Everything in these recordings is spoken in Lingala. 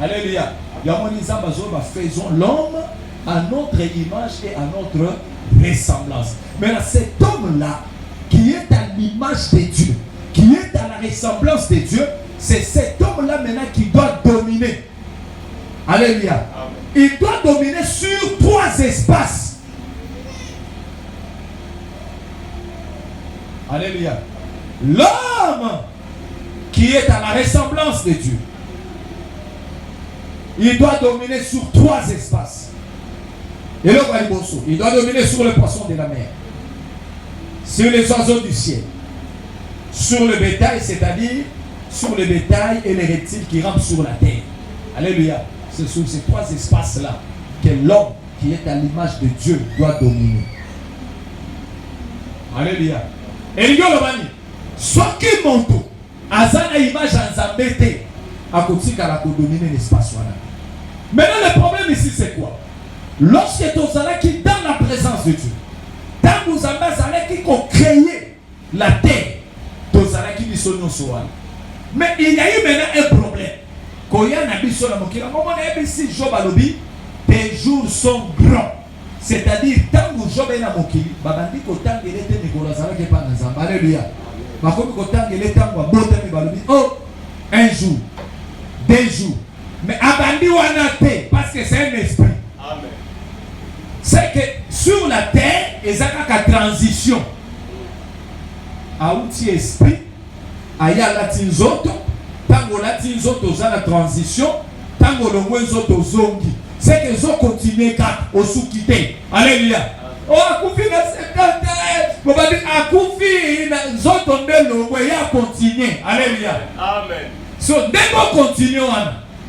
Alléluia. Faisons l'homme à notre image et à notre ressemblance. Maintenant, cet homme-là, qui est à l'image de Dieu, qui est à la ressemblance de Dieu, c'est cet homme-là maintenant qui doit dominer. Alléluia. Il doit dominer sur 3 espaces. Alléluia. L'homme qui est à la ressemblance de Dieu, il doit dominer sur 3 espaces. Et le Baliboso, il doit dominer sur le poisson de la mer, sur les oiseaux du ciel, sur le bétail, c'est-à-dire sur le bétail et les reptiles qui rampent sur la terre. Alléluia. C'est sur ces 3 espaces-là que l'homme qui est à l'image de Dieu doit dominer. Alléluia. Et il y a le mani. Soit qui monte, Azana image en zambete, à côté de la dominer l'espace. Maintenant, le problème ici, c'est quoi? Lorsque tu es qui dans la présence de Dieu, tant que vous avez qui ont créé la terre, tu es qui sont nos soins. Mais il y a eu maintenant un problème. Quand il y a un habit sur la moquille, si Job a lobby, tes jours sont grands. C'est-à-dire, tant que Job est dans la moquille, Babandi Kotan il était Nicolas Zara qui est pas dans Zamba. Alléluia. Makomi Kotan il était en Botan et Balobi. Oh, un jour, 2 jours. Mais Abandi Wanate, parce que c'est un esprit. Amen. C'est que sur la terre, il y a une transition. À outil esprit, il y a la tinzoto, tango la tinzoto, il y a la transition, tango le mwenzoto zongi. C'est que ils ont continué au sous-quitté. Alléluia. Oh, Akoufi na 50 ans. Akoufi na zoto ndelo, il a continué. Alléluia. Amen. So, dès qu'on continue,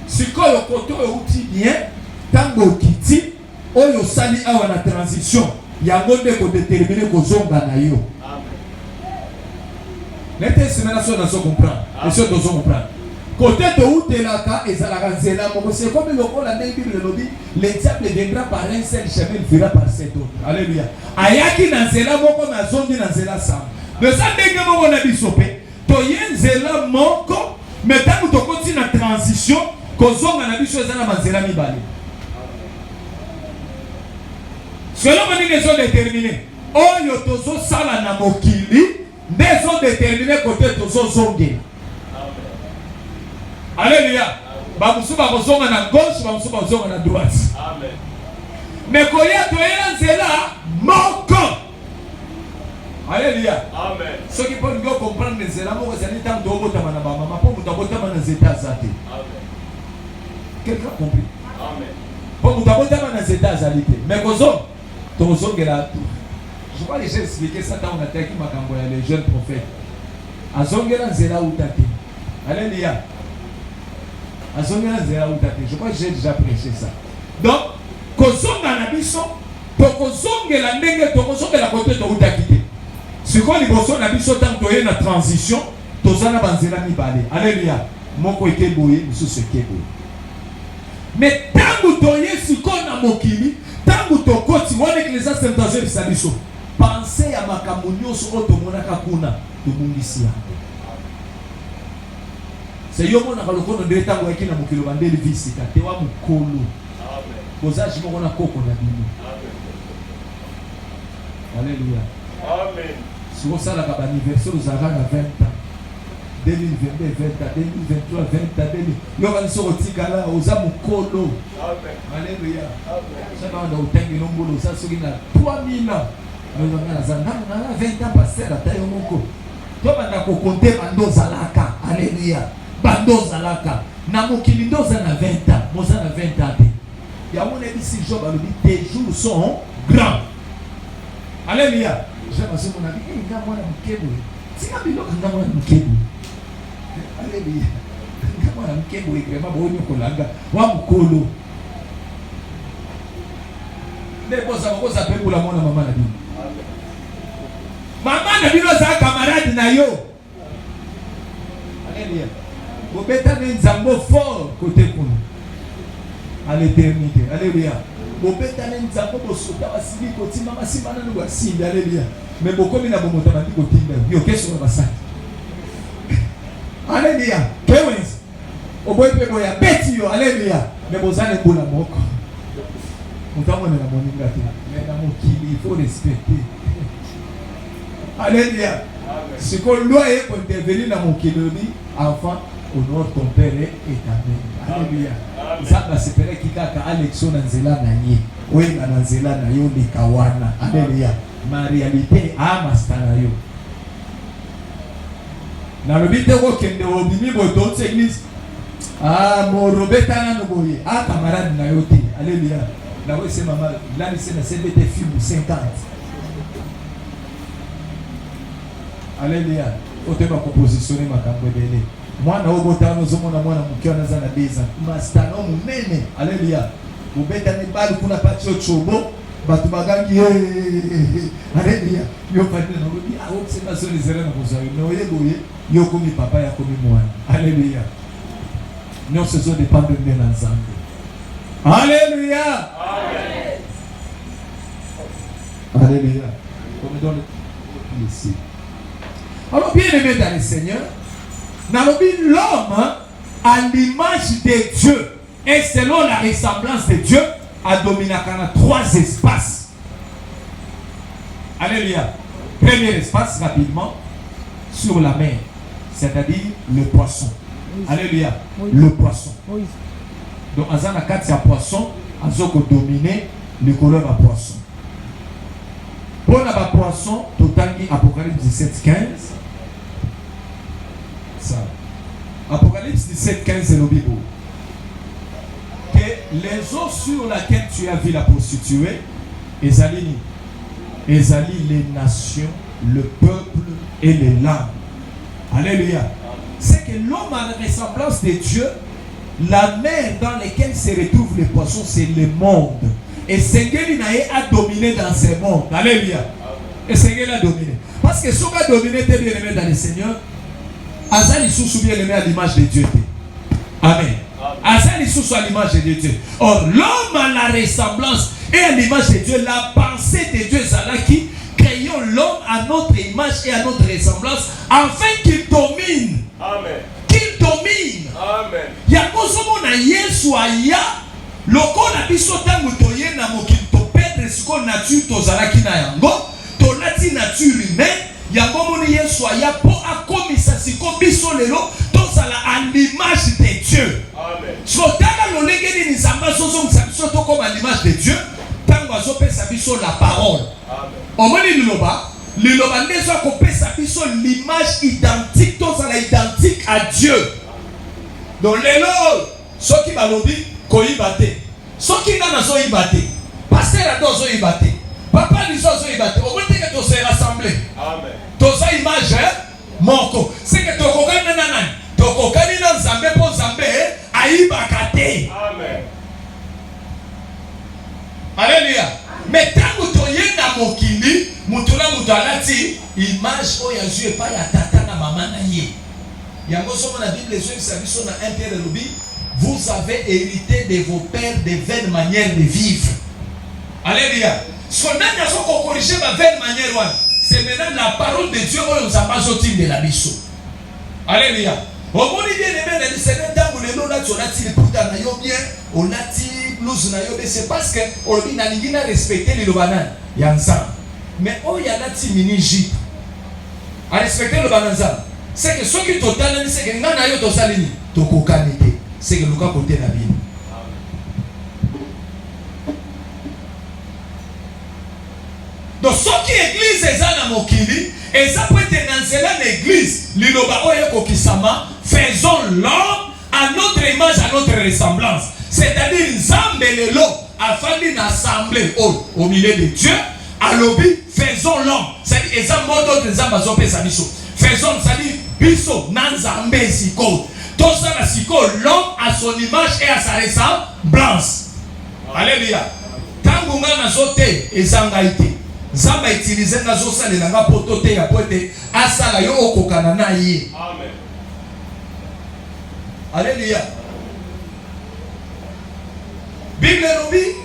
si le côté est outil bien, tango kiti, oyo sali awa na transition, il y a un monde qui déterminer que zonga na yo. N'était ce maintenant ça nous comprendre. Et ça nous comprendre. Côté de où tu es là, et ça la ranzela, c'est comme le rôle de la Bible le dit, le diable viendra par un seul chemin, il fera par cet autre. Alléluia. Ayaki nanzela moko na zondi nanzela sam. Mais ça dégage moko na bisopé. To yenzela moko, mais tant que tu continues la transition, que zonga na biso ezana manzela mibale. Selon les gens déterminés, oyo tozo sala na mokili, des gens déterminés côté tozo zonge. Alléluia. Bamusuba kozonga na gauche, bamusuba kozonga na droite. Amen. Mais koya toyela nzela moko. Alléluia. Amen. Ce qui peut nous comprendre nzela moko zali tant de botama na ba mama po muta botama na zeta zate. Amen. Quelqu'un compris? Amen. Po muta botama na zeta zalite. Mais kozo tozongela tout. Je crois que j'ai expliqué ça dans la tête qui m'a envoyé les jeunes prophètes. Azongela nzela utate. Alléluia. Je crois que j'ai déjà prêché ça. Donc, kozonga na biso, tokozongela ndenge tokozongela côté to utakite. Ce qu'on liboso na biso tant toye na transition, tozana banzela mibale. Alléluia. Moko ekeboye, mususu ekeboye. Mais tangu toye siko na mokili, tangu tokoti wana ecclésiaste tentation bisa biso. Pensez à makambo nyonso oyo tomonaka kuna, tobungisi yango. C'est yomo na kaloko ndé tango yaki na mokilo bandeli visita te wa mukolo. Amen. Bozaji moko na koko na bino. Amen. Alléluia. Amen. Si vous savez que l'anniversaire vous avez à 20 ans, 2022, 20 ans, 2023, 20 ans, yo va so otikala oza mukolo. Amen. Alléluia. Amen. Ça va dans otengi nombolo ça soki na 3000 ans. Nous on a zanga na 20 ans passer la taille moko. To banda ko compter bando zalaka. Alléluia. Bando zalaka na mokili ndoza na 20 ans, moza na 20 ans. Ya mona bisi Job a dit tes jours sont grands. Alléluia. J'aime ce mon ami, il nga mwana mkebu. Sika biloko nga mwana mkebu. Alléluia. Nga mwana mkebu ekrema bonyo kolanga wa mukolo. Ndeko za koza pekula mwana mama na bino. Mama na bino za camarade na yo. Alléluia. Bobeta nzambo fort côté kuna à l'éternité. Alléluia. Bobeta nzambo bosota basili kotima masimba na ngo asimbi. Alléluia. Mais bokomi na bomota bandi kotimba yo keso na basaki. Alléluia. Kewens oboyepe boya beti yo. Alléluia. Mais vous allez pour la moko. Mais dans mon kili, il faut respecter. Alléluia. Ce qu'on doit intervenir dans mon kili, enfant, honore ton père et ta mère. Alléluia. Ça va se faire qui kaka Alexo Nanzela Nanye. Oui, Nanzela Nayo de Kawana. Alléluia. Ma réalité a ma stanayo. Dans le but de Rokende, au Bimi Boton, c'est l'église. Ah, mon Robert Tananoboye. Ah, camarade Nayote. Alléluia. Là, oui, c'est maman. Là, c'est la CBT film 50. Alléluia. Faut te compositionner ma campagne. Moi, na obota nous sommes na mwana mukio na zana beza. Mastano munene. Alléluia. Ubeta ni bali kuna pacho chobo. Batu bagangi. Alléluia. Yo padi na ngodi. Ah, okusema soni zera na kuzayo. No yeboye. Yo komi papa ya komi mwana. Alléluia. Nous faisons dépendre de l'ensemble. Alléluia. Amen. Alléluia. On me donne ici. Alors, bien aimé dans le Seigneur, l'homme, à l'image de Dieu et selon la ressemblance de Dieu, a dominé 3 espaces. Alléluia. Premier espace, rapidement, sur la mer, c'est-à-dire le poisson. Alléluia. Le poisson. Donc, en a 4, c'est poisson. En a dominé le couleur à poisson. Pour la poisson, total Apocalypse 17, 15. Ça. Apocalypse 17, 15, c'est le Bible. Que les eaux sur lesquelles tu as vu la prostituée, Ezali les nations, le peuple et les langues. Alléluia. C'est que l'homme a la ressemblance de Dieu. La mer dans laquelle se retrouvent les poissons, c'est le monde. Et Seigneur a dominé dans ce monde. Alléluia. Et Seigneur a dominé. Parce que ce qui a dominé, t'es bien aimé dans le Seigneur. Azali sous bien aimé à l'image de Dieu. Amen. Azali sous à l'image de Dieu. Or, l'homme a la ressemblance et à l'image de Dieu. La pensée de Dieu, c'est qui créons l'homme à notre image et à notre ressemblance, afin qu'il domine. Amen. Qu'il domine. Amen. Yakozomo na Yesu aya lokola biso tangu toye na mokili to perdre siko nature tozalaki na yango to lati nature humaine yango moni Yesu aya po akomisa siko biso lelo tozala à l'image de Dieu. Amen. Sotala lolenge ni nzamba sozo msabiso to comme à l'image de Dieu tangu azopesa biso la parole. Amen. Omoni liloba ndezo akopesa biso l'image identique tozala identique à Dieu. Donc lelo soki balobi koyiba te soki ngana zo yiba te pasteur ado zo yiba te papa liso zo yiba te okoteke to se rassembler. Amen. To sa image moko c'est que to kokana nana to kokani na Nzambe po Nzambe ayibaka te. Amen. Alléluia. Mais tangu to yenda mokili mutula mutalati image oya Dieu pa ya tata na mama na ye. Yango somo na Bible les sabiso na 1 Pierre Rubi, vous avez hérité de vos pères de vaines manières de vivre. Alléluia. Ce qu'on a besoin de corriger ma vaine manière, c'est maintenant la parole de Dieu où nous avons sorti de la biso. Alléluia. Au bon bien aimé dans le Seigneur tango le nom là tu as dit pour ta nayo bien, on a dit blues nayo c'est parce que on dit na ningina respecter le banan yanza. Mais oh ya la ti mini jip. À respecter le bananza. C'est que ceux qui total c'est que ngana yo to salini to kokanete c'est que luka côté na bien. Donc ceux qui église ezana mokili eza peut être dans l'église liloba oyo kokisama faisons l'homme à notre image à notre ressemblance. C'est-à-dire Nzambe lelo afandi na assemblée au milieu de Dieu alobi faisons l'homme. C'est-à-dire eza modo de Nzambe azopesa biso. Faisons c'est-à-dire biso na Nzambe siko. Tout ça la siko l'homme à son image et à sa ressemblance. Alléluia. Tangu ngana zote ezangaite. Zamba utiliser nazo salela nga potote ya pote asala yo okokana na ye. Amen. Alléluia. Bible rubi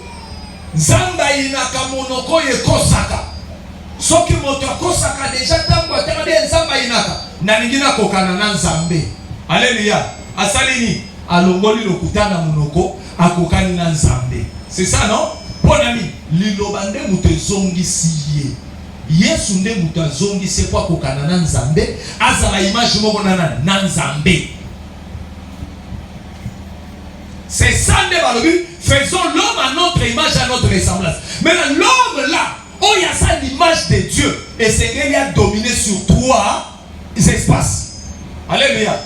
Zamba inaka monoko ye kosaka. Soki moto akosaka deja tango ataka de Zamba inaka na ningina kokana na Nzambe. Alléluia. Asalini alongoli lokutana munoko akokani na nzambe. C'est ça non? Bon ami, liloba nde muto ezongisi ye. Yesu nde muto azongisi kwa kokana na nzambe, azala image moko na nzambe. C'est ça nde balobi, faisons l'homme à notre image, à notre ressemblance. Maintenant l'homme là, oh il y a ça l'image de Dieu, et c'est qu'il a dominé sur 3 espaces. Alléluia.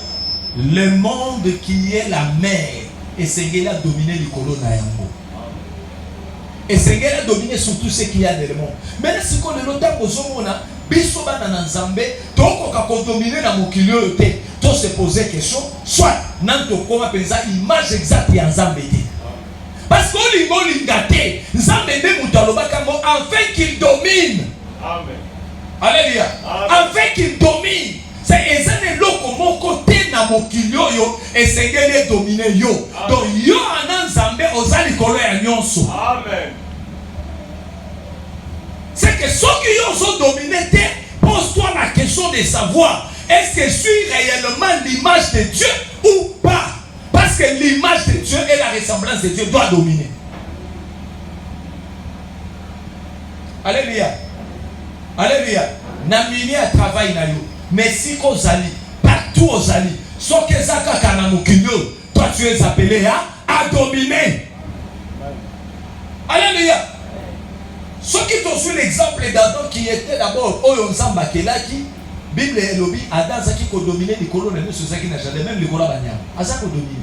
Le monde qui est la mer, et c'est qu'il a dominé le colon na yango. Et c'est qu'il a dominé sur tout ce qu'il y a dans le monde. Maintenant si on est longtemps aux hommes, biso bana na nzambe, toko ka dominer na mokilio yote, to se poser question, soit nanto koma penza image exacte ya nzambe te. Parce qu'on lingo lingate, nzambe nde muto alobaka ngo afin qu'il domine. Amen. Alléluia. Afin qu'il domine. C'est ezane loko moko te na mokilio yo, et c'est ngeli dominer yo. Donc yo ana nzambe ozali kolo ya nyonso. Amen. C'est que ceux qui ont dominé, pose-toi la question de savoir est-ce que je suis réellement l'image de Dieu ou pas? Parce que l'image de Dieu et la ressemblance de Dieu doivent dominer. Alléluia. Alléluia. Namini a travail na yo. Mais si kozali, partout ozali, so que zaka kanamukino, toi tu es appelé à dominer. Alléluia. Ceux qui t'ont su l'exemple d'Adam qui était d'abord Oyo Nzamba Kelaki, Bible et Lobi, Adam Zaki ko dominer les colons, nous Zaki n'a jamais même les colons Banyam. Azak ko dominer.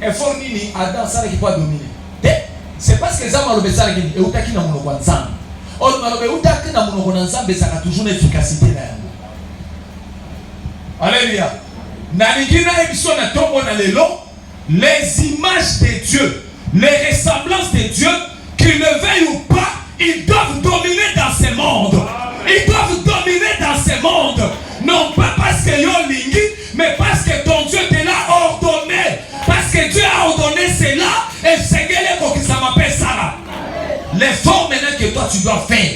Et Fornini, Adam Sara qui peut dominer. C'est parce que Zama Lobe Sara qui est Outaki na Mono Kwanzam. On m'a lobe Outaki na Mono Kwanzam, mais ça a toujours l'efficacité na yango. Alléluia. Naligina émission na tombo na lelo, les images de Dieu, les ressemblances de Dieu, qu'ils le veuillent ou pas, ils doivent dominer dans ce monde. Ils doivent dominer dans ce monde. Non pas parce que yo lingi, mais parce que ton Dieu te l'a ordonné. Parce que Dieu a ordonné cela, et c'est que ça m'appelle Sarah. L'effort maintenant que toi tu dois faire,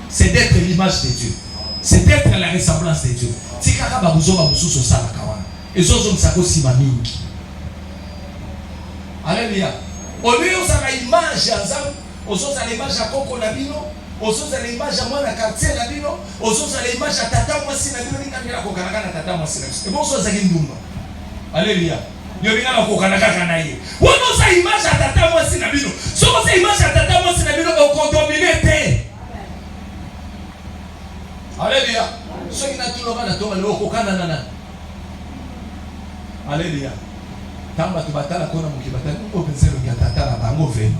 c'est d'être l'image de Dieu. C'est d'être la ressemblance de Dieu. Tikaka babuzo babuzo so sala kawana. Et zozo msako simamingi. Alléluia. Au lieu de ça, l'image à Zam, aux autres, l'image à Coco Nabino, aux autres, l'image à moi, la quartier Nabino, aux autres, l'image à Tata Mwasi Nabino, il y a un Tata Mwasi Nabino. Et bon, ça, c'est une dumba. Alléluia. Il y a un Kokanaka Kanaye. Où est ça, l'image à Tata Mwasi Nabino? Si on a l'image à Tata Mwasi Nabino, on condomine. Alléluia. Ceux qui n'ont tout le monde, le Kokanana. Alléluia. Tamba tu batala kona mukibata ngo penselo ya tatala bango vema.